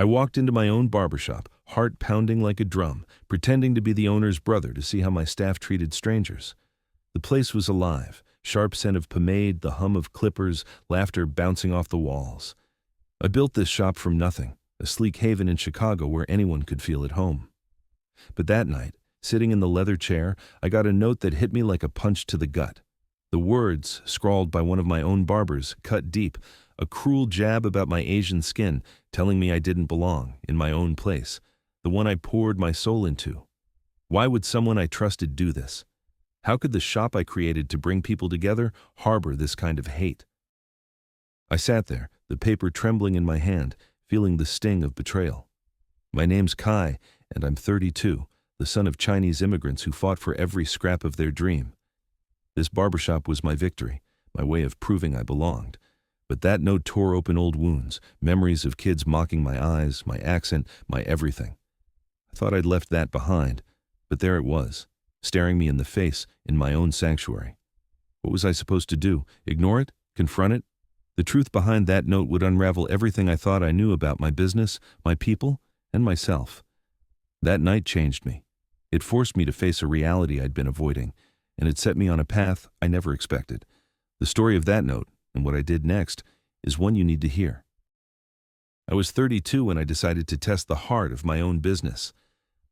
I walked into my own barbershop, heart pounding like a drum, pretending to be the owner's brother to see how my staff treated strangers. The place was alive, sharp scent of pomade, the hum of clippers, laughter bouncing off the walls. I built this shop from nothing, a sleek haven in Chicago where anyone could feel at home. But that night, sitting in the leather chair, I got a note that hit me like a punch to the gut. The words, scrawled by one of my own barbers, cut deep, a cruel jab about my Asian skin, telling me I didn't belong in my own place, the one I poured my soul into. Why would someone I trusted do this? How could the shop I created to bring people together harbor this kind of hate? I sat there, the paper trembling in my hand, feeling the sting of betrayal. My name's Kai, and I'm 32, the son of Chinese immigrants who fought for every scrap of their dream. This barbershop was my victory, my way of proving I belonged. But that note tore open old wounds, memories of kids mocking my eyes, my accent, my everything. I thought I'd left that behind, but there it was, staring me in the face in my own sanctuary. What was I supposed to do? Ignore it? Confront it? The truth behind that note would unravel everything I thought I knew about my business, my people, and myself. That night changed me. It forced me to face a reality I'd been avoiding, and it set me on a path I never expected. The story of that note, and what I did next, is one you need to hear. I was 32 when I decided to test the heart of my own business.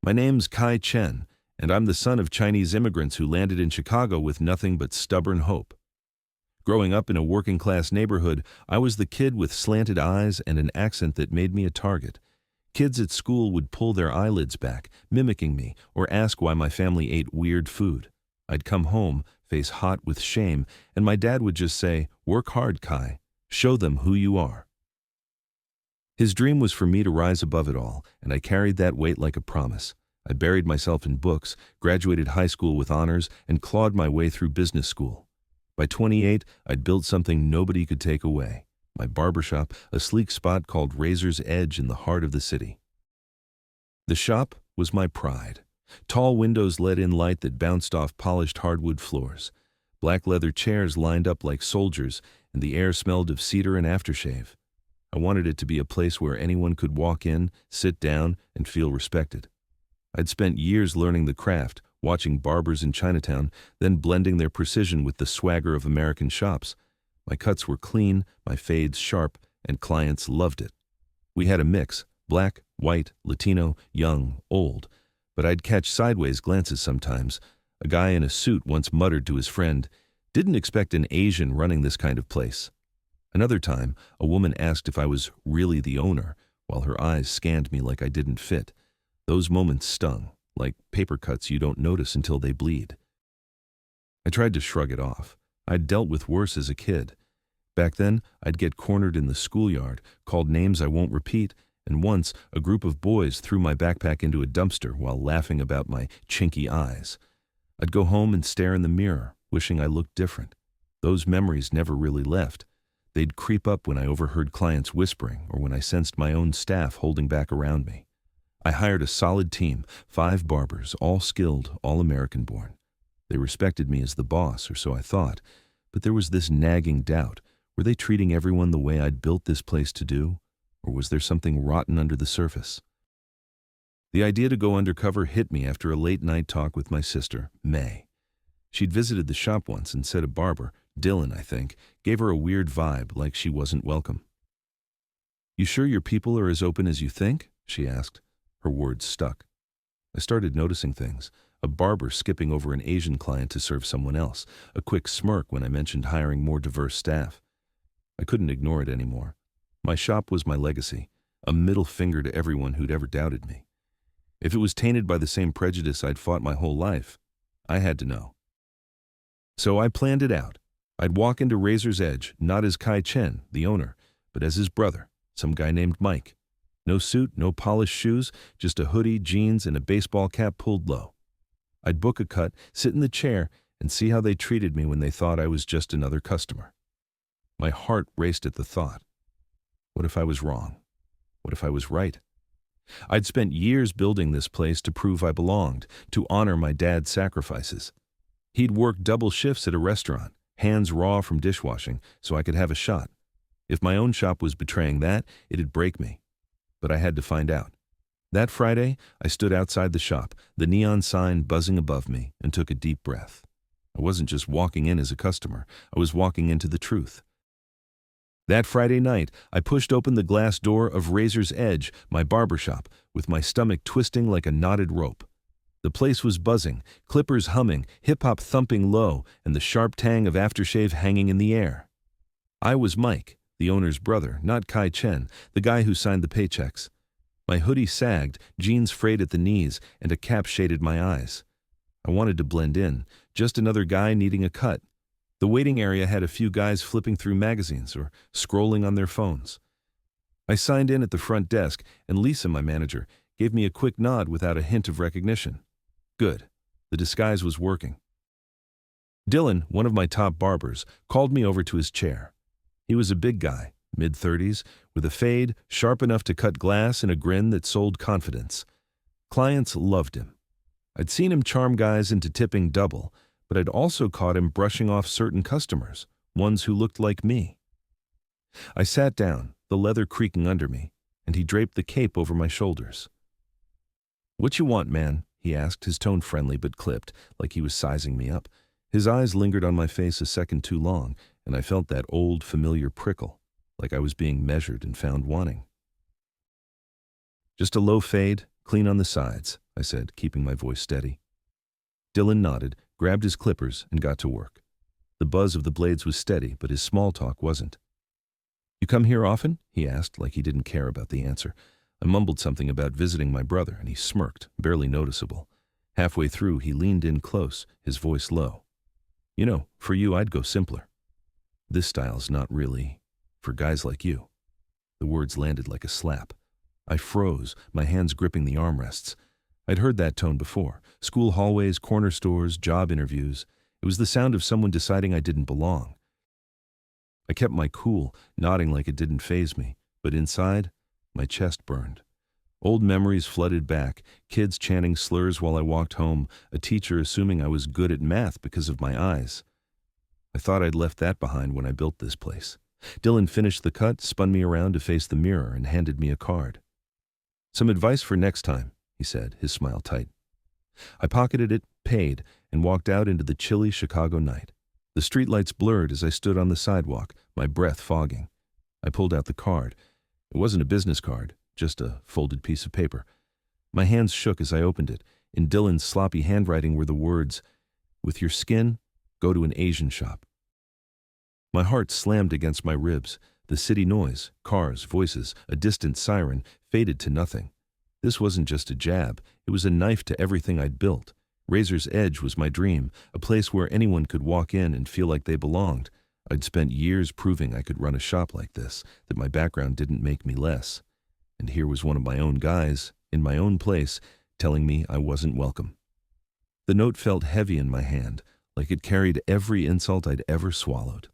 My name's Kai Chen, and I'm the son of Chinese immigrants who landed in Chicago with nothing but stubborn hope. Growing up in a working-class neighborhood, I was the kid with slanted eyes and an accent that made me a target. Kids at school would pull their eyelids back, mimicking me, or ask why my family ate weird food. I'd come home, face hot with shame, and my dad would just say, "Work hard, Kai. Show them who you are." His dream was for me to rise above it all, and I carried that weight like a promise. I buried myself in books, graduated high school with honors, and clawed my way through business school. By 28, I'd built something nobody could take away. My barbershop, a sleek spot called Razor's Edge in the heart of the city. The shop was my pride. Tall windows let in light that bounced off polished hardwood floors. Black leather chairs lined up like soldiers, and the air smelled of cedar and aftershave. I wanted it to be a place where anyone could walk in, sit down, and feel respected. I'd spent years learning the craft, watching barbers in Chinatown, then blending their precision with the swagger of American shops. My cuts were clean, my fades sharp, and clients loved it. We had a mix, black, white, Latino, young, old. But I'd catch sideways glances sometimes. A guy in a suit once muttered to his friend, "Didn't expect an Asian running this kind of place." Another time, a woman asked if I was really the owner, while her eyes scanned me like I didn't fit. Those moments stung, like paper cuts you don't notice until they bleed. I tried to shrug it off. I'd dealt with worse as a kid. Back then, I'd get cornered in the schoolyard, called names I won't repeat, and once a group of boys threw my backpack into a dumpster while laughing about my chinky eyes. I'd go home and stare in the mirror, wishing I looked different. Those memories never really left. They'd creep up when I overheard clients whispering or when I sensed my own staff holding back around me. I hired a solid team, 5 barbers, all skilled, all American-born. They respected me as the boss, or so I thought, but there was this nagging doubt. Were they treating everyone the way I'd built this place to do, or was there something rotten under the surface? The idea to go undercover hit me after a late-night talk with my sister, May. She'd visited the shop once and said a barber, Dylan, I think, gave her a weird vibe, like she wasn't welcome. "You sure your people are as open as you think?" she asked. Her words stuck. I started noticing things. A barber skipping over an Asian client to serve someone else. A quick smirk when I mentioned hiring more diverse staff. I couldn't ignore it anymore. My shop was my legacy, a middle finger to everyone who'd ever doubted me. If it was tainted by the same prejudice I'd fought my whole life, I had to know. So I planned it out. I'd walk into Razor's Edge, not as Kai Chen, the owner, but as his brother, some guy named Mike. No suit, no polished shoes, just a hoodie, jeans, and a baseball cap pulled low. I'd book a cut, sit in the chair, and see how they treated me when they thought I was just another customer. My heart raced at the thought. What if I was wrong? What if I was right? I'd spent years building this place to prove I belonged, to honor my dad's sacrifices. He'd worked double shifts at a restaurant, hands raw from dishwashing, so I could have a shot. If my own shop was betraying that, it'd break me. but I had to find out. That Friday, I stood outside the shop, the neon sign buzzing above me, and took a deep breath. I wasn't just walking in as a customer, I was walking into the truth. That Friday night, I pushed open the glass door of Razor's Edge, my barbershop, with my stomach twisting like a knotted rope. The place was buzzing, clippers humming, hip-hop thumping low, and the sharp tang of aftershave hanging in the air. I was Mike, the owner's brother, not Kai Chen, the guy who signed the paychecks. My hoodie sagged, jeans frayed at the knees, and a cap shaded my eyes. I wanted to blend in, just another guy needing a cut. The waiting area had a few guys flipping through magazines or scrolling on their phones. I signed in at the front desk, and Lisa, my manager, gave me a quick nod without a hint of recognition. Good. The disguise was working. Dylan, one of my top barbers, called me over to his chair. He was a big guy, mid-30s, with a fade, sharp enough to cut glass and a grin that sold confidence. Clients loved him. I'd seen him charm guys into tipping double, but I'd also caught him brushing off certain customers, ones who looked like me. I sat down, the leather creaking under me, and he draped the cape over my shoulders. "What you want, man?" he asked, his tone friendly but clipped, like he was sizing me up. His eyes lingered on my face a second too long, and I felt that old, familiar prickle, like I was being measured and found wanting. "Just a low fade, clean on the sides," I said, keeping my voice steady. Dylan nodded, grabbed his clippers, and got to work. The buzz of the blades was steady, but his small talk wasn't. "You come here often?" he asked, like he didn't care about the answer. I mumbled something about visiting my brother, and he smirked, barely noticeable. Halfway through, he leaned in close, his voice low. "You know, for you, I'd go simpler. This style's not really for guys like you." The words landed like a slap. I froze, my hands gripping the armrests. I'd heard that tone before. School hallways, corner stores, job interviews. It was the sound of someone deciding I didn't belong. I kept my cool, nodding like it didn't faze me, but inside, my chest burned. Old memories flooded back, kids chanting slurs while I walked home, a teacher assuming I was good at math because of my eyes. I thought I'd left that behind when I built this place. Dylan finished the cut, spun me around to face the mirror, and handed me a card. "Some advice for next time," he said, his smile tight. I pocketed it, paid, and walked out into the chilly Chicago night. The streetlights blurred as I stood on the sidewalk, my breath fogging. I pulled out the card. It wasn't a business card, just a folded piece of paper. My hands shook as I opened it. In Dylan's sloppy handwriting were the words, "With your skin, go to an Asian shop." My heart slammed against my ribs. The city noise, cars, voices, a distant siren, faded to nothing. This wasn't just a jab, it was a knife to everything I'd built. Razor's Edge was my dream, a place where anyone could walk in and feel like they belonged. I'd spent years proving I could run a shop like this, that my background didn't make me less. And here was one of my own guys, in my own place, telling me I wasn't welcome. The note felt heavy in my hand, like it carried every insult I'd ever swallowed.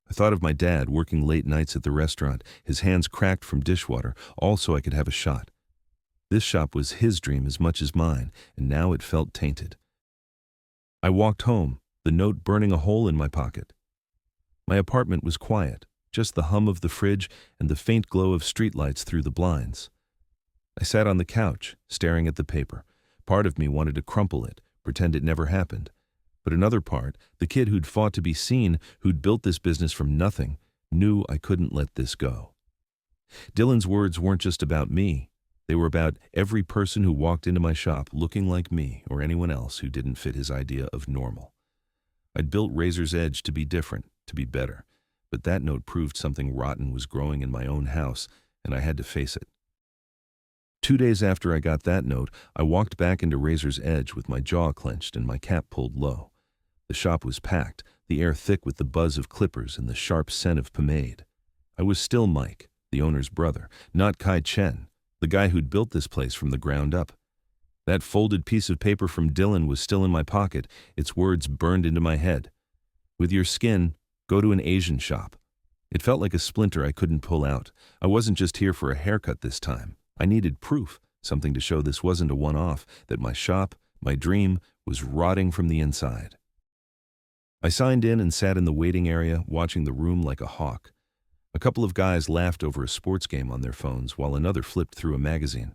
I thought of my dad working late nights at the restaurant, his hands cracked from dishwater, all so I could have a shot. This shop was his dream as much as mine, and now it felt tainted. I walked home, the note burning a hole in my pocket. My apartment was quiet, just the hum of the fridge and the faint glow of streetlights through the blinds. I sat on the couch, staring at the paper. Part of me wanted to crumple it, pretend it never happened. But another part, the kid who'd fought to be seen, who'd built this business from nothing, knew I couldn't let this go. Dylan's words weren't just about me. They were about every person who walked into my shop looking like me or anyone else who didn't fit his idea of normal. I'd built Razor's Edge to be different, to be better, but that note proved something rotten was growing in my own house, and I had to face it. 2 days after I got that note, I walked back into Razor's Edge with my jaw clenched and my cap pulled low. The shop was packed, the air thick with the buzz of clippers and the sharp scent of pomade. I was still Mike, the owner's brother, not Kai Chen, the guy who'd built this place from the ground up. That folded piece of paper from Dylan was still in my pocket, its words burned into my head. "With your skin, go to an Asian shop." It felt like a splinter I couldn't pull out. I wasn't just here for a haircut this time. I needed proof, something to show this wasn't a one-off, that my shop, my dream, was rotting from the inside. I signed in and sat in the waiting area, watching the room like a hawk. A couple of guys laughed over a sports game on their phones while another flipped through a magazine.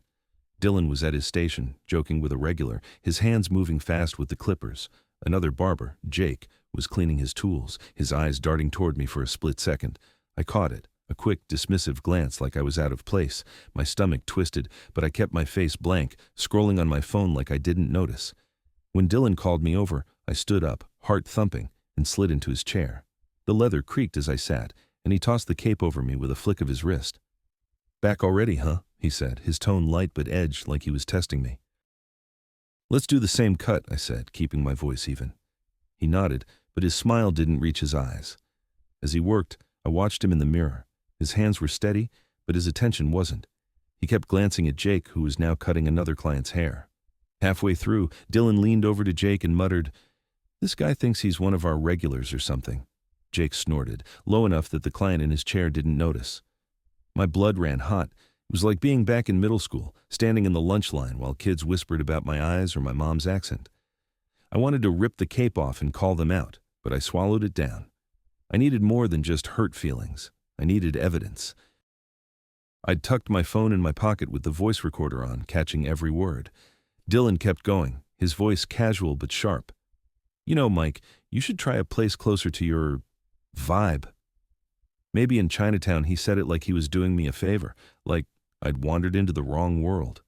Dylan was at his station, joking with a regular, his hands moving fast with the clippers. Another barber, Jake, was cleaning his tools, his eyes darting toward me for a split second. I caught it, a quick, dismissive glance like I was out of place. My stomach twisted, but I kept my face blank, scrolling on my phone like I didn't notice. When Dylan called me over, I stood up, heart thumping, and slid into his chair. The leather creaked as I sat, and he tossed the cape over me with a flick of his wrist. "Back already, huh?" he said, his tone light but edged like he was testing me. "Let's do the same cut," I said, keeping my voice even. He nodded, but his smile didn't reach his eyes. As he worked, I watched him in the mirror. His hands were steady, but his attention wasn't. He kept glancing at Jake, who was now cutting another client's hair. Halfway through, Dylan leaned over to Jake and muttered, "This guy thinks he's one of our regulars or something." Jake snorted, low enough that the client in his chair didn't notice. My blood ran hot. It was like being back in middle school, standing in the lunch line while kids whispered about my eyes or my mom's accent. I wanted to rip the cape off and call them out, but I swallowed it down. I needed more than just hurt feelings. I needed evidence. I'd tucked my phone in my pocket with the voice recorder on, catching every word. Dylan kept going, his voice casual but sharp. "You know, Mike, you should try a place closer to your vibe." Maybe in Chinatown he said it like he was doing me a favor, like I'd wandered into the wrong world.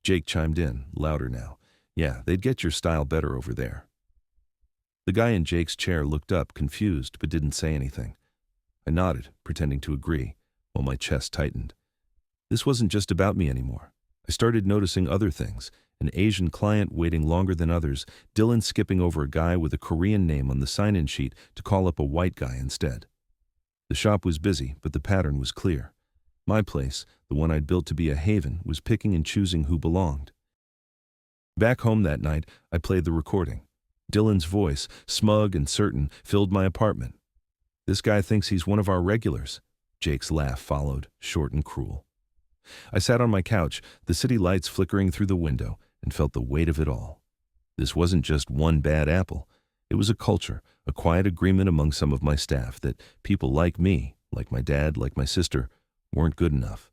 Jake chimed in, louder now. "Yeah, they'd get your style better over there." The guy in Jake's chair looked up, confused, but didn't say anything. I nodded, pretending to agree, while my chest tightened. This wasn't just about me anymore. I started noticing other things. An Asian client waiting longer than others, Dylan skipping over a guy with a Korean name on the sign-in sheet to call up a white guy instead. The shop was busy, but the pattern was clear. My place, the one I'd built to be a haven, was picking and choosing who belonged. Back home that night, I played the recording. Dylan's voice, smug and certain, filled my apartment. "This guy thinks he's one of our regulars." Jake's laugh followed, short and cruel. I sat on my couch, the city lights flickering through the window, and felt the weight of it all. This wasn't just one bad apple. It was a culture, a quiet agreement among some of my staff that people like me, like my dad, like my sister, weren't good enough.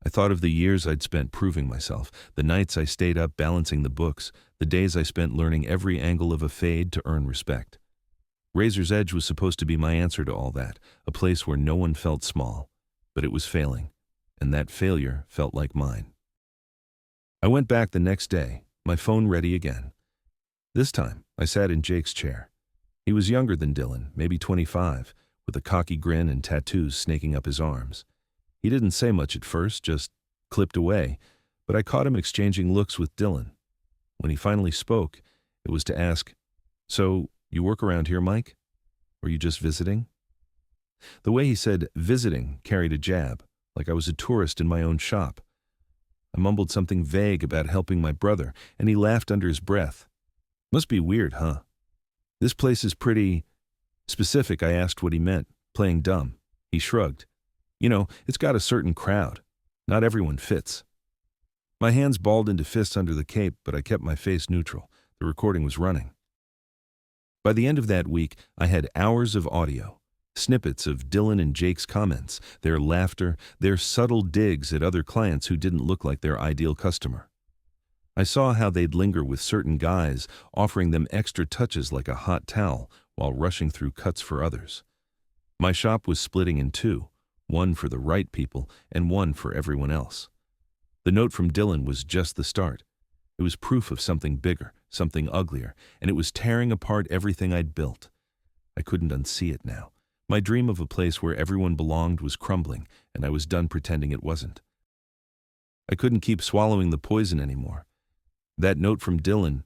I thought of the years I'd spent proving myself, the nights I stayed up balancing the books, the days I spent learning every angle of a fade to earn respect. Razor's Edge was supposed to be my answer to all that, a place where no one felt small, but it was failing, and that failure felt like mine. I went back the next day, my phone ready again. This time, I sat in Jake's chair. He was younger than Dylan, maybe 25, with a cocky grin and tattoos snaking up his arms. He didn't say much at first, just clipped away, but I caught him exchanging looks with Dylan. When he finally spoke, it was to ask, "So, you work around here, Mike? Or you just visiting?" The way he said visiting carried a jab, like I was a tourist in my own shop. I mumbled something vague about helping my brother, and he laughed under his breath. "Must be weird, huh? This place is pretty specific." I asked what he meant, playing dumb. He shrugged. "You know, it's got a certain crowd. Not everyone fits." My hands balled into fists under the cape, but I kept my face neutral. The recording was running. By the end of that week, I had hours of audio. Snippets of Dylan and Jake's comments, their laughter, their subtle digs at other clients who didn't look like their ideal customer. I saw how they'd linger with certain guys, offering them extra touches like a hot towel while rushing through cuts for others. My shop was splitting in two, one for the right people and one for everyone else. The note from Dylan was just the start. It was proof of something bigger, something uglier, and it was tearing apart everything I'd built. I couldn't unsee it now. My dream of a place where everyone belonged was crumbling, and I was done pretending it wasn't. I couldn't keep swallowing the poison anymore. That note from Dylan,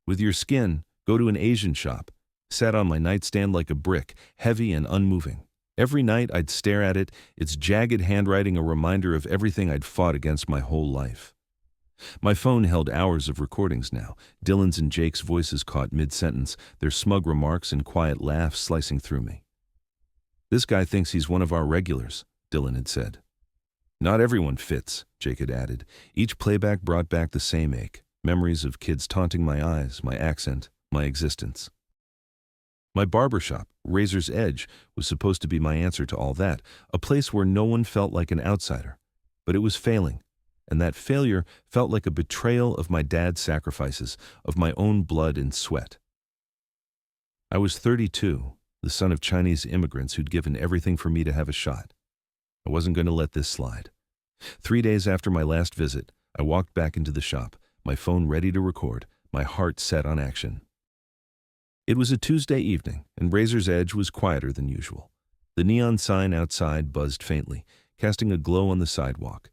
"With your skin, go to an Asian shop," sat on my nightstand like a brick, heavy and unmoving. Every night I'd stare at it, its jagged handwriting a reminder of everything I'd fought against my whole life. My phone held hours of recordings now, Dylan's and Jake's voices caught mid-sentence, their smug remarks and quiet laughs slicing through me. "This guy thinks he's one of our regulars," Dylan had said. "Not everyone fits," Jake had added. Each playback brought back the same ache, memories of kids taunting my eyes, my accent, my existence. My barbershop, Razor's Edge, was supposed to be my answer to all that, a place where no one felt like an outsider. But it was failing, and that failure felt like a betrayal of my dad's sacrifices, of my own blood and sweat. I was 32, the son of Chinese immigrants who'd given everything for me to have a shot. I wasn't going to let this slide. 3 days after my last visit, I walked back into the shop, my phone ready to record, my heart set on action. It was a Tuesday evening, and Razor's Edge was quieter than usual. The neon sign outside buzzed faintly, casting a glow on the sidewalk.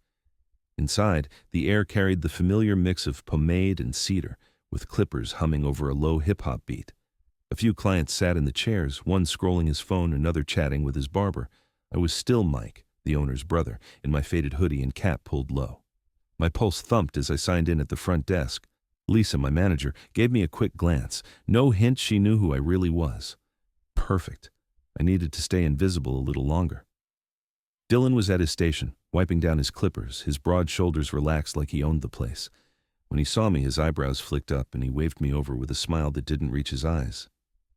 Inside, the air carried the familiar mix of pomade and cedar, with clippers humming over a low hip-hop beat. A few clients sat in the chairs, one scrolling his phone, another chatting with his barber. I was still Mike, the owner's brother, in my faded hoodie and cap pulled low. My pulse thumped as I signed in at the front desk. Lisa, my manager, gave me a quick glance. No hint she knew who I really was. Perfect. I needed to stay invisible a little longer. Dylan was at his station, wiping down his clippers, his broad shoulders relaxed like he owned the place. When he saw me, his eyebrows flicked up and he waved me over with a smile that didn't reach his eyes.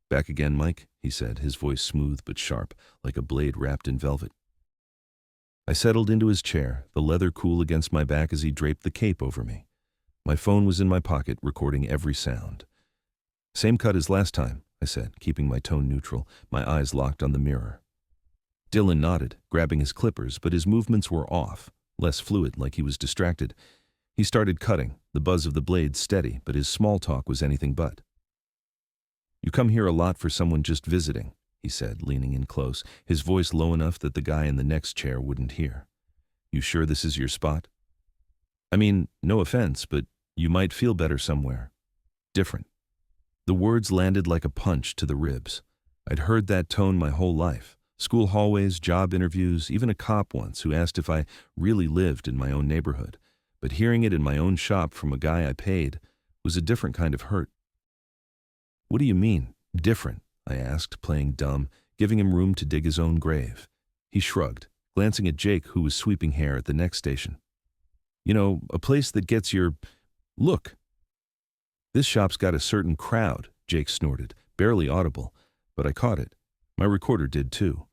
"Back again, Mike," he said, his voice smooth but sharp, like a blade wrapped in velvet. I settled into his chair, the leather cool against my back as he draped the cape over me. My phone was in my pocket, recording every sound. "Same cut as last time," I said, keeping my tone neutral, my eyes locked on the mirror. Dylan nodded, grabbing his clippers, but his movements were off, less fluid, like he was distracted. He started cutting, the buzz of the blade steady, but his small talk was anything but. "You come here a lot for someone just visiting," he said, leaning in close, his voice low enough that the guy in the next chair wouldn't hear. "You sure this is your spot? I mean, no offense, but you might feel better somewhere. Different." The words landed like a punch to the ribs. I'd heard that tone my whole life. School hallways, job interviews, even a cop once who asked if I really lived in my own neighborhood. But hearing it in my own shop from a guy I paid was a different kind of hurt. "What do you mean, different?" I asked, playing dumb, giving him room to dig his own grave. He shrugged, glancing at Jake, who was sweeping hair at the next station. "You know, a place that gets your look." "This shop's got a certain crowd," Jake snorted, barely audible, but I caught it. My recorder did too.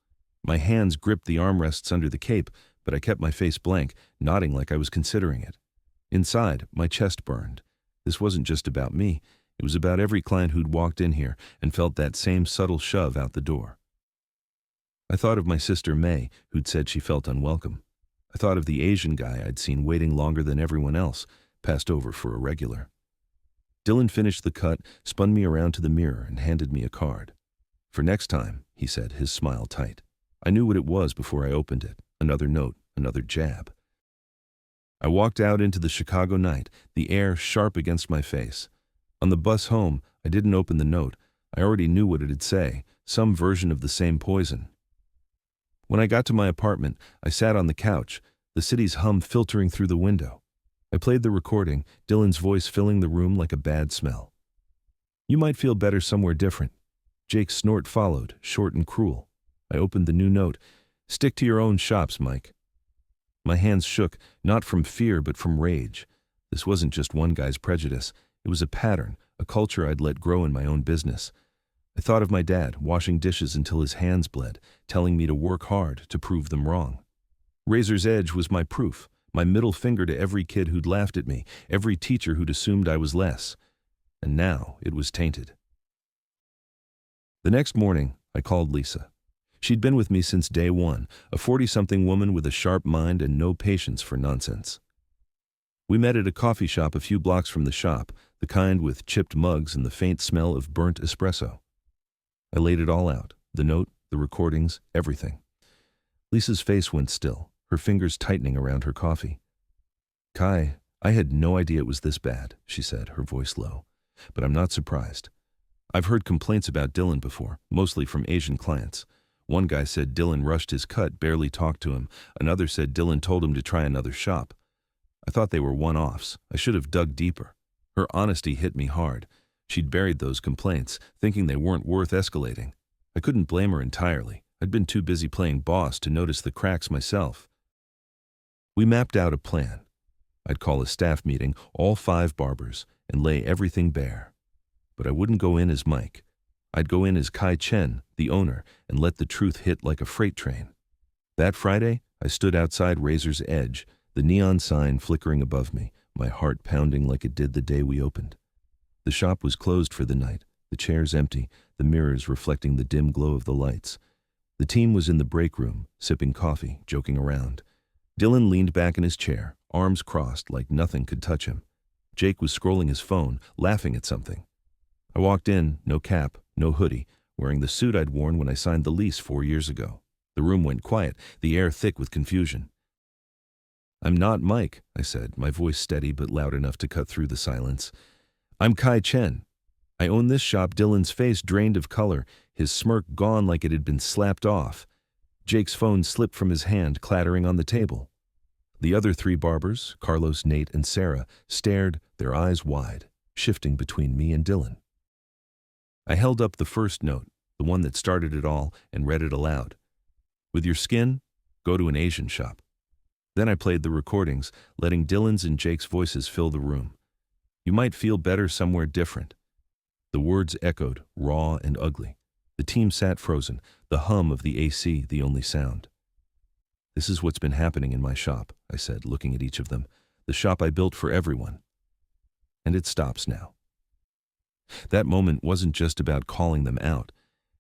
My hands gripped the armrests under the cape, but I kept my face blank, nodding like I was considering it. Inside, my chest burned. This wasn't just about me. It was about every client who'd walked in here and felt that same subtle shove out the door. I thought of my sister May, who'd said she felt unwelcome. I thought of the Asian guy I'd seen waiting longer than everyone else, passed over for a regular. Dylan finished the cut, spun me around to the mirror, and handed me a card. "For next time," he said, his smile tight. I knew what it was before I opened it. Another note, another jab. I walked out into the Chicago night, the air sharp against my face. On the bus home, I didn't open the note. I already knew what it'd say, some version of the same poison. When I got to my apartment, I sat on the couch, the city's hum filtering through the window. I played the recording, Dylan's voice filling the room like a bad smell. "You might feel better somewhere different." Jake's snort followed, short and cruel. I opened the new note. "Stick to your own shops, Mike." My hands shook, not from fear but from rage. This wasn't just one guy's prejudice. It was a pattern, a culture I'd let grow in my own business. I thought of my dad, washing dishes until his hands bled, telling me to work hard to prove them wrong. Razor's Edge was my proof, my middle finger to every kid who'd laughed at me, every teacher who'd assumed I was less. And now it was tainted. The next morning, I called Lisa. She'd been with me since day one, a 40-something woman with a sharp mind and no patience for nonsense. We met at a coffee shop a few blocks from the shop, the kind with chipped mugs and the faint smell of burnt espresso. I laid it all out, the note, the recordings, everything. Lisa's face went still, her fingers tightening around her coffee. "Kai, I had no idea it was this bad," she said, her voice low. "But I'm not surprised. I've heard complaints about Dylan before, mostly from Asian clients. One guy said Dylan rushed his cut, barely talked to him. Another said Dylan told him to try another shop. I thought they were one-offs. I should have dug deeper." Her honesty hit me hard. She'd buried those complaints, thinking they weren't worth escalating. I couldn't blame her entirely. I'd been too busy playing boss to notice the cracks myself. We mapped out a plan. I'd call a staff meeting, all 5 barbers, and lay everything bare. But I wouldn't go in as Mike. I'd go in as Kai Chen, the owner, and let the truth hit like a freight train. That Friday, I stood outside Razor's Edge, the neon sign flickering above me, my heart pounding like it did the day we opened. The shop was closed for the night, the chairs empty, the mirrors reflecting the dim glow of the lights. The team was in the break room, sipping coffee, joking around. Dylan leaned back in his chair, arms crossed like nothing could touch him. Jake was scrolling his phone, laughing at something. I walked in, no cap, no hoodie, wearing the suit I'd worn when I signed the lease 4 years ago. The room went quiet, the air thick with confusion. "I'm not Mike," I said, my voice steady but loud enough to cut through the silence. "I'm Kai Chen. I own this shop." Dylan's face drained of color, his smirk gone like it had been slapped off. Jake's phone slipped from his hand, clattering on the table. The other 3 barbers, Carlos, Nate, and Sarah, stared, their eyes wide, shifting between me and Dylan. I held up the first note, the one that started it all, and read it aloud. "With your skin, go to an Asian shop." Then I played the recordings, letting Dylan's and Jake's voices fill the room. "You might feel better somewhere different." The words echoed, raw and ugly. The team sat frozen, the hum of the AC the only sound. "This is what's been happening in my shop," I said, looking at each of them. "The shop I built for everyone. And it stops now." That moment wasn't just about calling them out.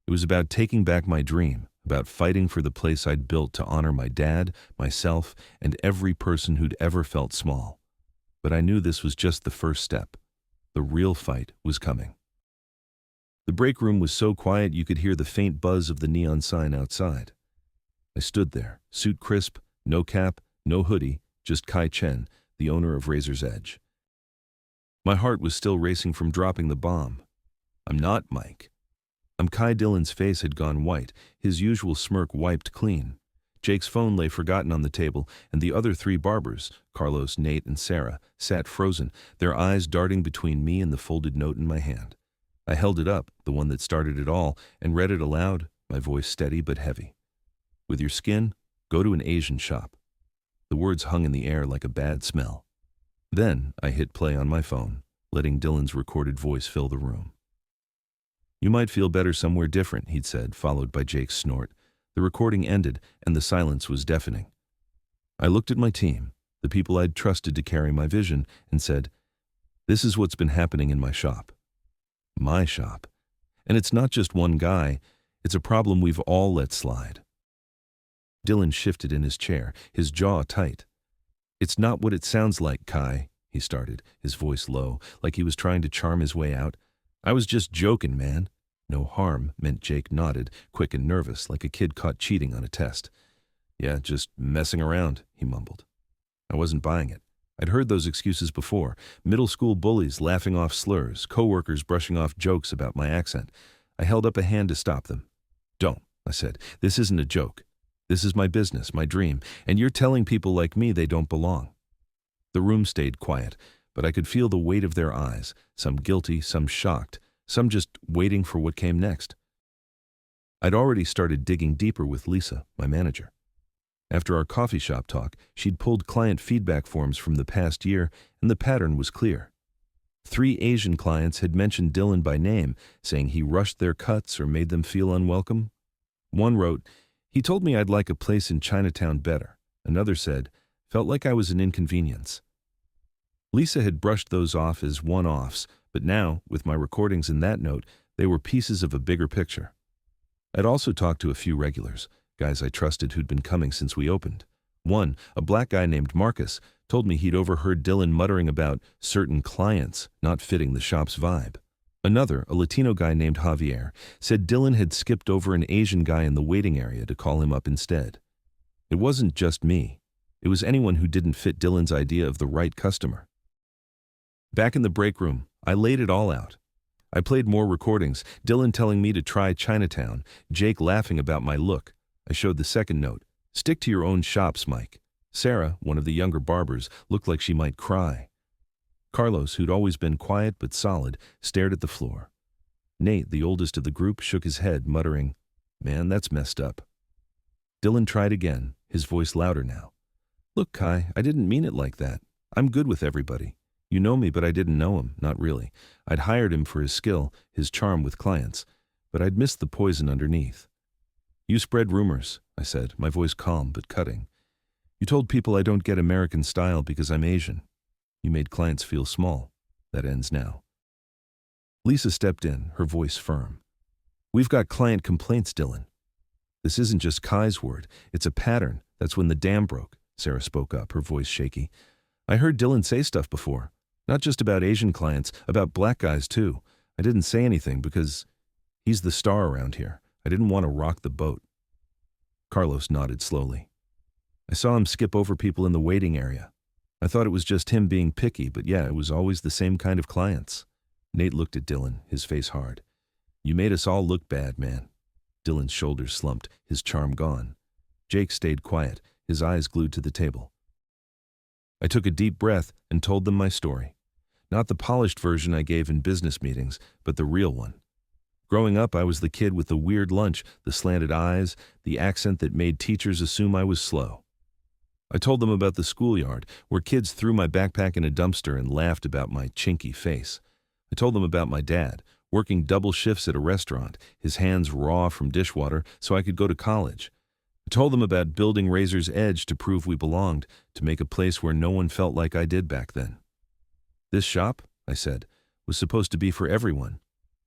It was about taking back my dream, about fighting for the place I'd built to honor my dad, myself, and every person who'd ever felt small. But I knew this was just the first step. The real fight was coming. The break room was so quiet you could hear the faint buzz of the neon sign outside. I stood there, suit crisp, no cap, no hoodie, just Kai Chen, the owner of Razor's Edge. My heart was still racing from dropping the bomb. "I'm not Mike. I'm Kai." Dylan's face had gone white, his usual smirk wiped clean. Jake's phone lay forgotten on the table, and the other 3 barbers, Carlos, Nate, and Sarah, sat frozen, their eyes darting between me and the folded note in my hand. I held it up, the one that started it all, and read it aloud, my voice steady but heavy. "With your skin, go to an Asian shop." The words hung in the air like a bad smell. Then I hit play on my phone, letting Dylan's recorded voice fill the room. "You might feel better somewhere different," he'd said, followed by Jake's snort. The recording ended, and the silence was deafening. I looked at my team, the people I'd trusted to carry my vision, and said, "This is what's been happening in my shop." My shop. And it's not just one guy, it's a problem we've all let slide. Dylan shifted in his chair, his jaw tight. "It's not what it sounds like, Kai," he started, his voice low, like he was trying to charm his way out. "I was just joking, man." "No harm," meant. Jake nodded, quick and nervous, like a kid caught cheating on a test. "Yeah, just messing around," he mumbled. I wasn't buying it. I'd heard those excuses before, middle school bullies laughing off slurs, coworkers brushing off jokes about my accent. I held up a hand to stop them. "Don't," I said. "This isn't a joke. This is my business, my dream, and you're telling people like me they don't belong." The room stayed quiet, but I could feel the weight of their eyes, some guilty, some shocked, some just waiting for what came next. I'd already started digging deeper with Lisa, my manager. After our coffee shop talk, she'd pulled client feedback forms from the past year, and the pattern was clear. 3 Asian clients had mentioned Dylan by name, saying he rushed their cuts or made them feel unwelcome. One wrote, "He told me I'd like a place in Chinatown better." Another said, "Felt like I was an inconvenience." Lisa had brushed those off as one-offs, but now, with my recordings in that note, they were pieces of a bigger picture. I'd also talked to a few regulars, guys I trusted who'd been coming since we opened. One, a black guy named Marcus, told me he'd overheard Dylan muttering about certain clients not fitting the shop's vibe. Another, a Latino guy named Javier, said Dylan had skipped over an Asian guy in the waiting area to call him up instead. It wasn't just me. It was anyone who didn't fit Dylan's idea of the right customer. Back in the break room, I laid it all out. I played more recordings, Dylan telling me to try Chinatown, Jake laughing about my look. I showed the second note. "Stick to your own shops, Mike." Sarah, one of the younger barbers, looked like she might cry. Carlos, who'd always been quiet but solid, stared at the floor. Nate, the oldest of the group, shook his head, muttering, "Man, that's messed up." Dylan tried again, his voice louder now. "Look, Kai, I didn't mean it like that. I'm good with everybody. You know me, but I didn't know him, not really. I'd hired him for his skill, his charm with clients. but I'd missed the poison underneath. "You spread rumors," I said, my voice calm but cutting. "You told people I don't get American style because I'm Asian. You made clients feel small. That ends now." Lisa stepped in, her voice firm. "We've got client complaints, Dylan. This isn't just Kai's word, it's a pattern. That's when the dam broke," Sarah spoke up, her voice shaky. "I heard Dylan say stuff before. Not just about Asian clients, about black guys too. I didn't say anything because he's the star around here. I didn't want to rock the boat." Carlos nodded slowly. "I saw him skip over people in the waiting area. I thought it was just him being picky, but yeah, it was always the same kind of clients." Nate looked at Dylan, his face hard. "You made us all look bad, man." Dylan's shoulders slumped, his charm gone. Jake stayed quiet, his eyes glued to the table. I took a deep breath and told them my story. Not the polished version I gave in business meetings, but the real one. Growing up, I was the kid with the weird lunch, the slanted eyes, the accent that made teachers assume I was slow. I told them about the schoolyard, where kids threw my backpack in a dumpster and laughed about my chinky face. I told them about my dad, working double shifts at a restaurant, his hands raw from dishwater so I could go to college. I told them about building Razor's Edge to prove we belonged, to make a place where no one felt like I did back then. "This shop," I said, "was supposed to be for everyone,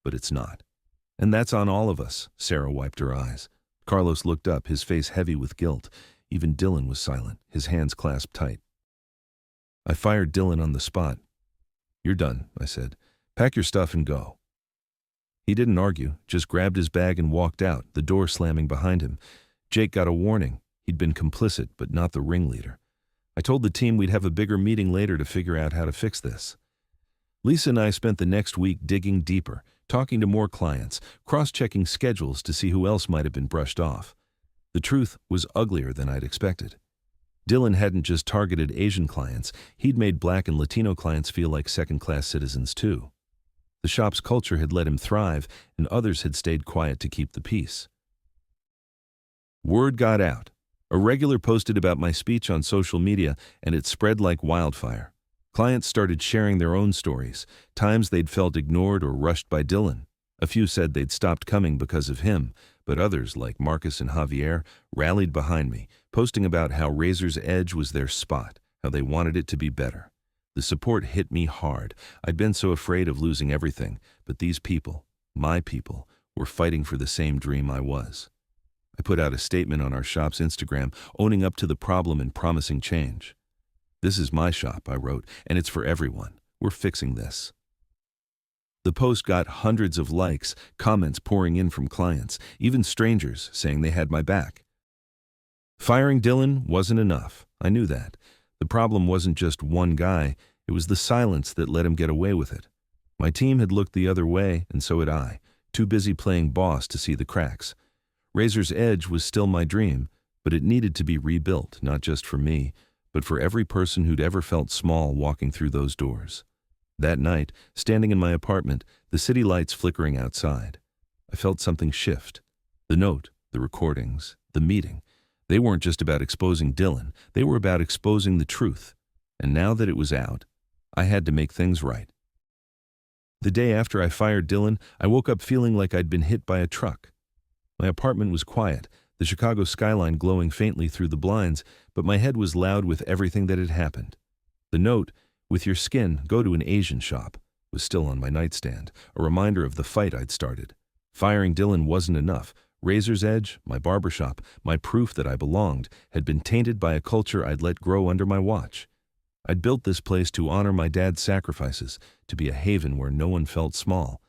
but it's not. And that's on all of us." Sarah wiped her eyes. Carlos looked up, his face heavy with guilt. Even Dylan was silent, his hands clasped tight. I fired Dylan on the spot. "You're done," I said. "Pack your stuff and go." He didn't argue, just grabbed his bag and walked out, the door slamming behind him. Jake got a warning. He'd been complicit, but not the ringleader. I told the team we'd have a bigger meeting later to figure out how to fix this. Lisa and I spent the next week digging deeper, talking to more clients, cross-checking schedules to see who else might have been brushed off. The truth was uglier than I'd expected. Dylan hadn't just targeted Asian clients, he'd made Black and Latino clients feel like second-class citizens too. The shop's culture had let him thrive, and others had stayed quiet to keep the peace. Word got out. A regular posted about my speech on social media, and it spread like wildfire. Clients started sharing their own stories, times they'd felt ignored or rushed by Dylan. A few said they'd stopped coming because of him, but others, like Marcus and Javier, rallied behind me, posting about how Razor's Edge was their spot, how they wanted it to be better. The support hit me hard. I'd been so afraid of losing everything, but these people, my people, were fighting for the same dream I was. I put out a statement on our shop's Instagram, owning up to the problem and promising change. "This is my shop," I wrote, "and it's for everyone. We're fixing this." The post got hundreds of likes, comments pouring in from clients, even strangers saying they had my back. Firing Dylan wasn't enough. I knew that. The problem wasn't just one guy, it was the silence that let him get away with it. My team had looked the other way, and so had I, too busy playing boss to see the cracks. Razor's Edge was still my dream, but it needed to be rebuilt, not just for me, but for every person who'd ever felt small walking through those doors. That night, standing in my apartment, the city lights flickering outside, I felt something shift. The note, the recordings, the meeting, they weren't just about exposing Dylan, they were about exposing the truth. And now that it was out, I had to make things right. The day after I fired Dylan, I woke up feeling like I'd been hit by a truck. My apartment was quiet, the Chicago skyline glowing faintly through the blinds, but my head was loud with everything that had happened. The note, "With your skin, go to an Asian shop," was still on my nightstand, a reminder of the fight I'd started. Firing Dylan wasn't enough. Razor's Edge, my barbershop, my proof that I belonged, had been tainted by a culture I'd let grow under my watch. I'd built this place to honor my dad's sacrifices, to be a haven where no one felt small,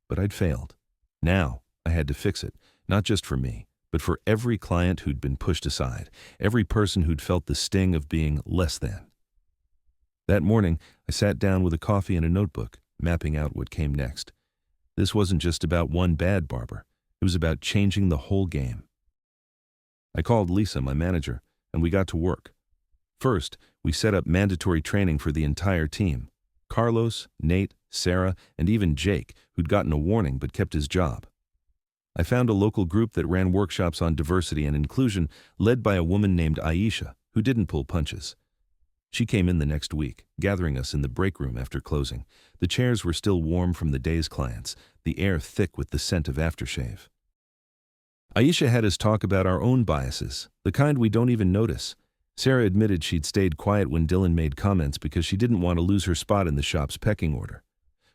but I'd failed. Now I had to fix it, not just for me, but for every client who'd been pushed aside, every person who'd felt the sting of being less than. That morning, I sat down with a coffee and a notebook, mapping out what came next. This wasn't just about one bad barber. It was about changing the whole game. I called Lisa, my manager, and we got to work. First, we set up mandatory training for the entire team. Carlos, Nate, Sarah, and even Jake, who'd gotten a warning but kept his job. I found a local group that ran workshops on diversity and inclusion, led by a woman named Aisha, who didn't pull punches. She came in the next week, gathering us in the break room after closing. The chairs were still warm from the day's clients, the air thick with the scent of aftershave. Aisha had us talk about our own biases, the kind we don't even notice. Sarah admitted she'd stayed quiet when Dylan made comments because she didn't want to lose her spot in the shop's pecking order.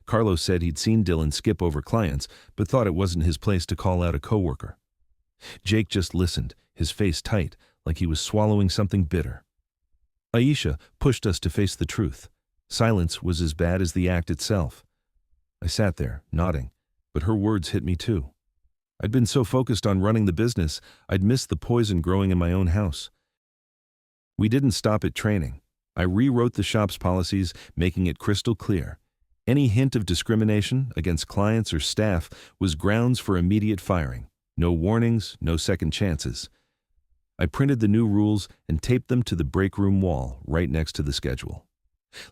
Carlos said he'd seen Dylan skip over clients, but thought it wasn't his place to call out a coworker. Jake just listened, his face tight, like he was swallowing something bitter. Aisha pushed us to face the truth. Silence was as bad as the act itself. I sat there, nodding, but her words hit me too. I'd been so focused on running the business, I'd missed the poison growing in my own house. We didn't stop at training. I rewrote the shop's policies, making it crystal clear. Any hint of discrimination against clients or staff was grounds for immediate firing. No warnings, no second chances. I printed the new rules and taped them to the break room wall right next to the schedule.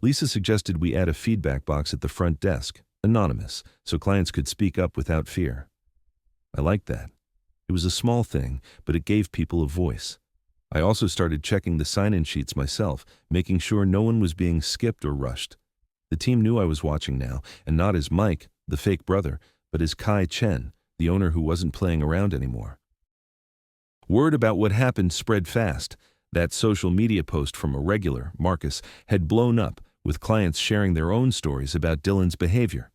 Lisa suggested we add a feedback box at the front desk, anonymous, so clients could speak up without fear. I liked that. It was a small thing, but it gave people a voice. I also started checking the sign-in sheets myself, making sure no one was being skipped or rushed. The team knew I was watching now, and not as Mike, the fake brother, but as Kai Chen, the owner who wasn't playing around anymore. Word about what happened spread fast. That social media post from a regular, Marcus, had blown up, with clients sharing their own stories about Dylan's behavior.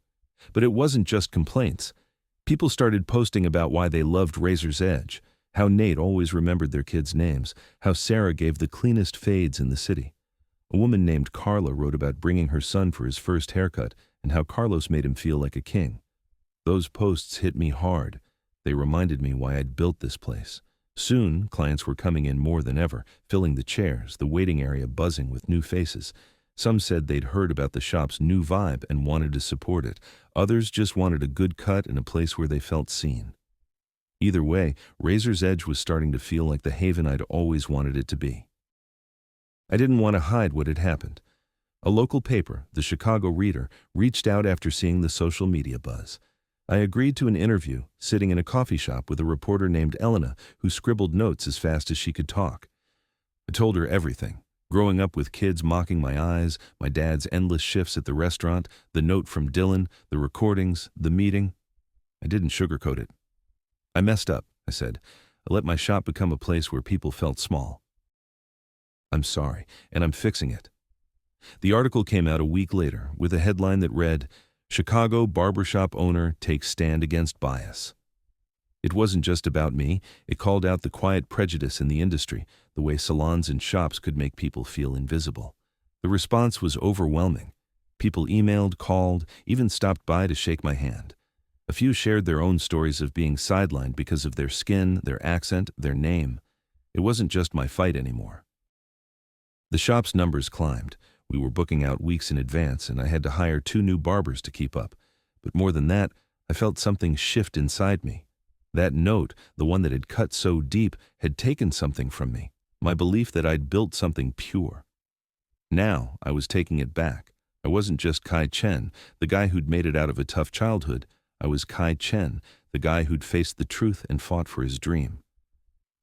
But it wasn't just complaints. People started posting about why they loved Razor's Edge, how Nate always remembered their kids' names, how Sarah gave the cleanest fades in the city. A woman named Carla wrote about bringing her son for his first haircut and how Carlos made him feel like a king. Those posts hit me hard. They reminded me why I'd built this place. Soon, clients were coming in more than ever, filling the chairs, the waiting area buzzing with new faces. Some said they'd heard about the shop's new vibe and wanted to support it. Others just wanted a good cut and a place where they felt seen. Either way, Razor's Edge was starting to feel like the haven I'd always wanted it to be. I didn't want to hide what had happened. A local paper, the Chicago Reader, reached out after seeing the social media buzz. I agreed to an interview, sitting in a coffee shop with a reporter named Elena, who scribbled notes as fast as she could talk. I told her everything. Growing up with kids mocking my eyes, my dad's endless shifts at the restaurant, the note from Dylan, the recordings, the meeting. I didn't sugarcoat it. I messed up, I said. I let my shop become a place where people felt small. I'm sorry, and I'm fixing it. The article came out a week later with a headline that read, "Chicago barbershop owner takes stand against bias." It wasn't just about me. It called out the quiet prejudice in the industry, the way salons and shops could make people feel invisible. The response was overwhelming. People emailed, called, even stopped by to shake my hand. A few shared their own stories of being sidelined because of their skin, their accent, their name. It wasn't just my fight anymore. The shop's numbers climbed. We were booking out weeks in advance, and I had to hire 2 new barbers to keep up. But more than that, I felt something shift inside me. That note, the one that had cut so deep, had taken something from me, my belief that I'd built something pure. Now, I was taking it back. I wasn't just Kai Chen, the guy who'd made it out of a tough childhood. I was Kai Chen, the guy who'd faced the truth and fought for his dream.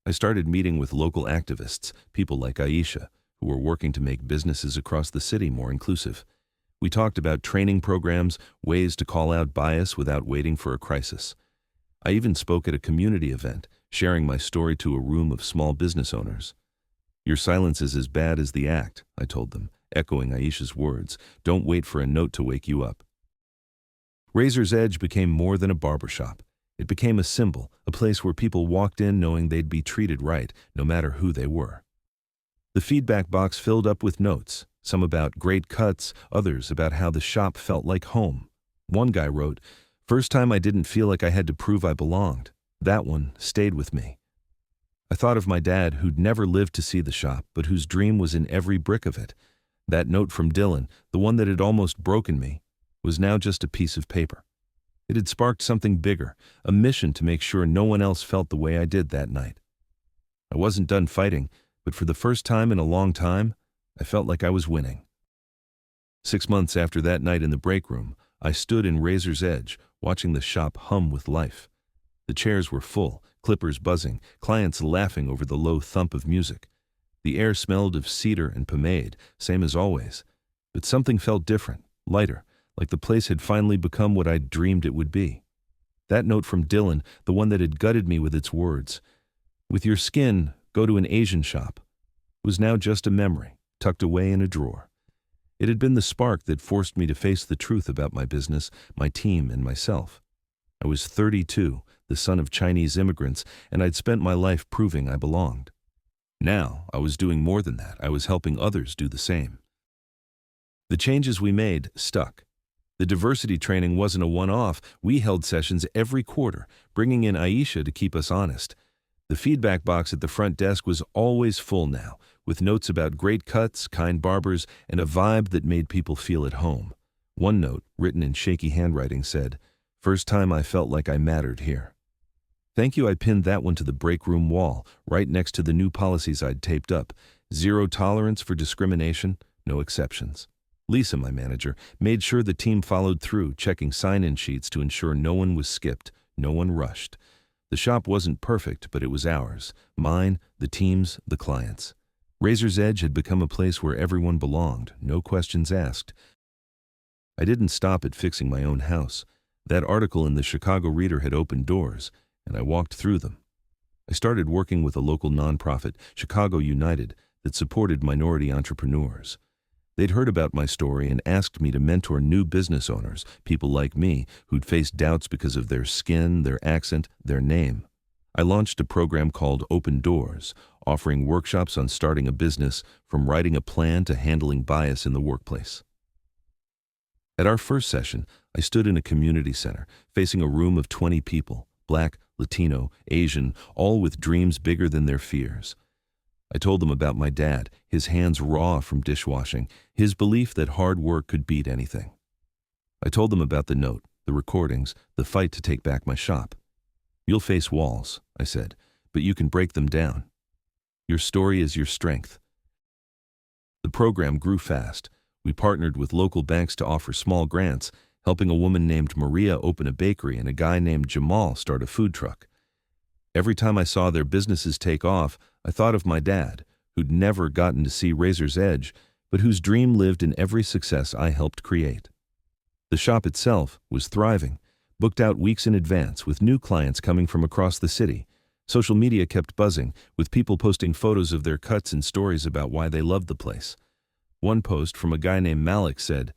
I started meeting with local activists, people like Aisha, who were working to make businesses across the city more inclusive. We talked about training programs, ways to call out bias without waiting for a crisis. I even spoke at a community event, sharing my story to a room of small business owners. "Your silence is as bad as the act," I told them, echoing Aisha's words. "Don't wait for a note to wake you up." Razor's Edge became more than a barbershop. It became a symbol, a place where people walked in knowing they'd be treated right, no matter who they were. The feedback box filled up with notes, some about great cuts, others about how the shop felt like home. One guy wrote, "First time I didn't feel like I had to prove I belonged." That one stayed with me. I thought of my dad, who'd never lived to see the shop, but whose dream was in every brick of it. That note from Dylan, the one that had almost broken me, was now just a piece of paper. It had sparked something bigger, a mission to make sure no one else felt the way I did that night. I wasn't done fighting, but for the first time in a long time, I felt like I was winning. 6 months after that night in the break room, I stood in Razor's Edge, watching the shop hum with life. The chairs were full, clippers buzzing, clients laughing over the low thump of music. The air smelled of cedar and pomade, same as always. But something felt different, lighter, like the place had finally become what I'd dreamed it would be. That note from Dylan, the one that had gutted me with its words, "With your skin, go to an Asian shop," was now just a memory, tucked away in a drawer. It had been the spark that forced me to face the truth about my business, my team, and myself. I was 32, the son of Chinese immigrants, and I'd spent my life proving I belonged. Now, I was doing more than that. I was helping others do the same. The changes we made stuck. The diversity training wasn't a one-off. We held sessions every quarter, bringing in Aisha to keep us honest. The feedback box at the front desk was always full now, with notes about great cuts, kind barbers, and a vibe that made people feel at home. One note, written in shaky handwriting, said, "First time I felt like I mattered here." Thank you. I pinned that one to the break room wall, right next to the new policies I'd taped up. Zero tolerance for discrimination, no exceptions. Lisa, my manager, made sure the team followed through, checking sign-in sheets to ensure no one was skipped, no one rushed. The shop wasn't perfect, but it was ours. Mine, the team's, the clients'. Razor's Edge had become a place where everyone belonged, no questions asked. I didn't stop at fixing my own house. That article in the Chicago Reader had opened doors, and I walked through them. I started working with a local nonprofit, Chicago United, that supported minority entrepreneurs. They'd heard about my story and asked me to mentor new business owners, people like me, who'd faced doubts because of their skin, their accent, their name. I launched a program called Open Doors, offering workshops on starting a business, from writing a plan to handling bias in the workplace. At our first session, I stood in a community center, facing a room of 20 people, Black, Latino, Asian, all with dreams bigger than their fears. I told them about my dad, his hands raw from dishwashing, his belief that hard work could beat anything. I told them about the note, the recordings, the fight to take back my shop. "You'll face walls," I said, "but you can break them down. Your story is your strength." The program grew fast. We partnered with local banks to offer small grants, helping a woman named Maria open a bakery and a guy named Jamal start a food truck. Every time I saw their businesses take off, I thought of my dad, who'd never gotten to see Razor's Edge, but whose dream lived in every success I helped create. The shop itself was thriving, booked out weeks in advance, with new clients coming from across the city. Social media kept buzzing, with people posting photos of their cuts and stories about why they loved the place. One post from a guy named Malik said,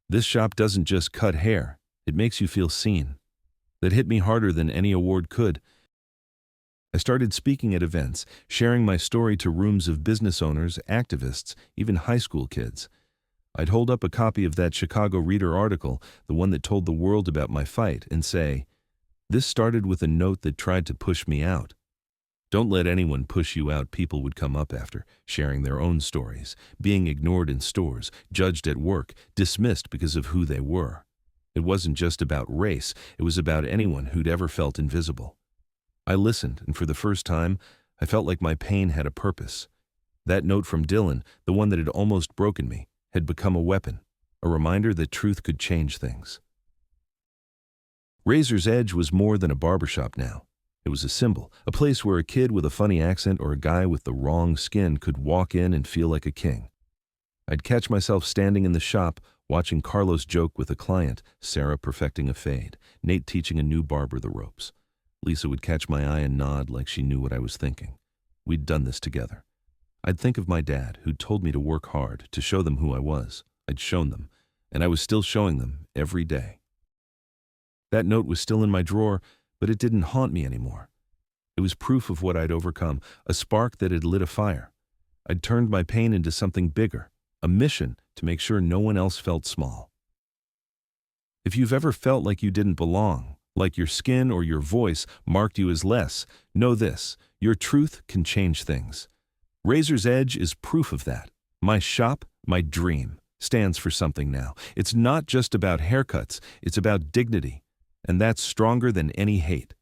"This shop doesn't just cut hair, it makes you feel seen." That hit me harder than any award could. I started speaking at events, sharing my story to rooms of business owners, activists, even high school kids. I'd hold up a copy of that Chicago Reader article, the one that told the world about my fight, and say, "This started with a note that tried to push me out." Don't let anyone push you out. People would come up after, sharing their own stories, being ignored in stores, judged at work, dismissed because of who they were. It wasn't just about race, it was about anyone who'd ever felt invisible. I listened, and for the first time, I felt like my pain had a purpose. That note from Dylan, the one that had almost broken me, had become a weapon, a reminder that truth could change things. Razor's Edge was more than a barbershop now. It was a symbol, a place where a kid with a funny accent or a guy with the wrong skin could walk in and feel like a king. I'd catch myself standing in the shop, watching Carlos joke with a client, Sarah perfecting a fade, Nate teaching a new barber the ropes. Lisa would catch my eye and nod like she knew what I was thinking. We'd done this together. I'd think of my dad, who'd told me to work hard, to show them who I was. I'd shown them, and I was still showing them every day. That note was still in my drawer, but it didn't haunt me anymore. It was proof of what I'd overcome, a spark that had lit a fire. I'd turned my pain into something bigger, a mission to make sure no one else felt small. If you've ever felt like you didn't belong, like your skin or your voice marked you as less, know this: your truth can change things. Razor's Edge is proof of that. My shop, my dream, stands for something now. It's not just about haircuts, it's about dignity. And that's stronger than any hate.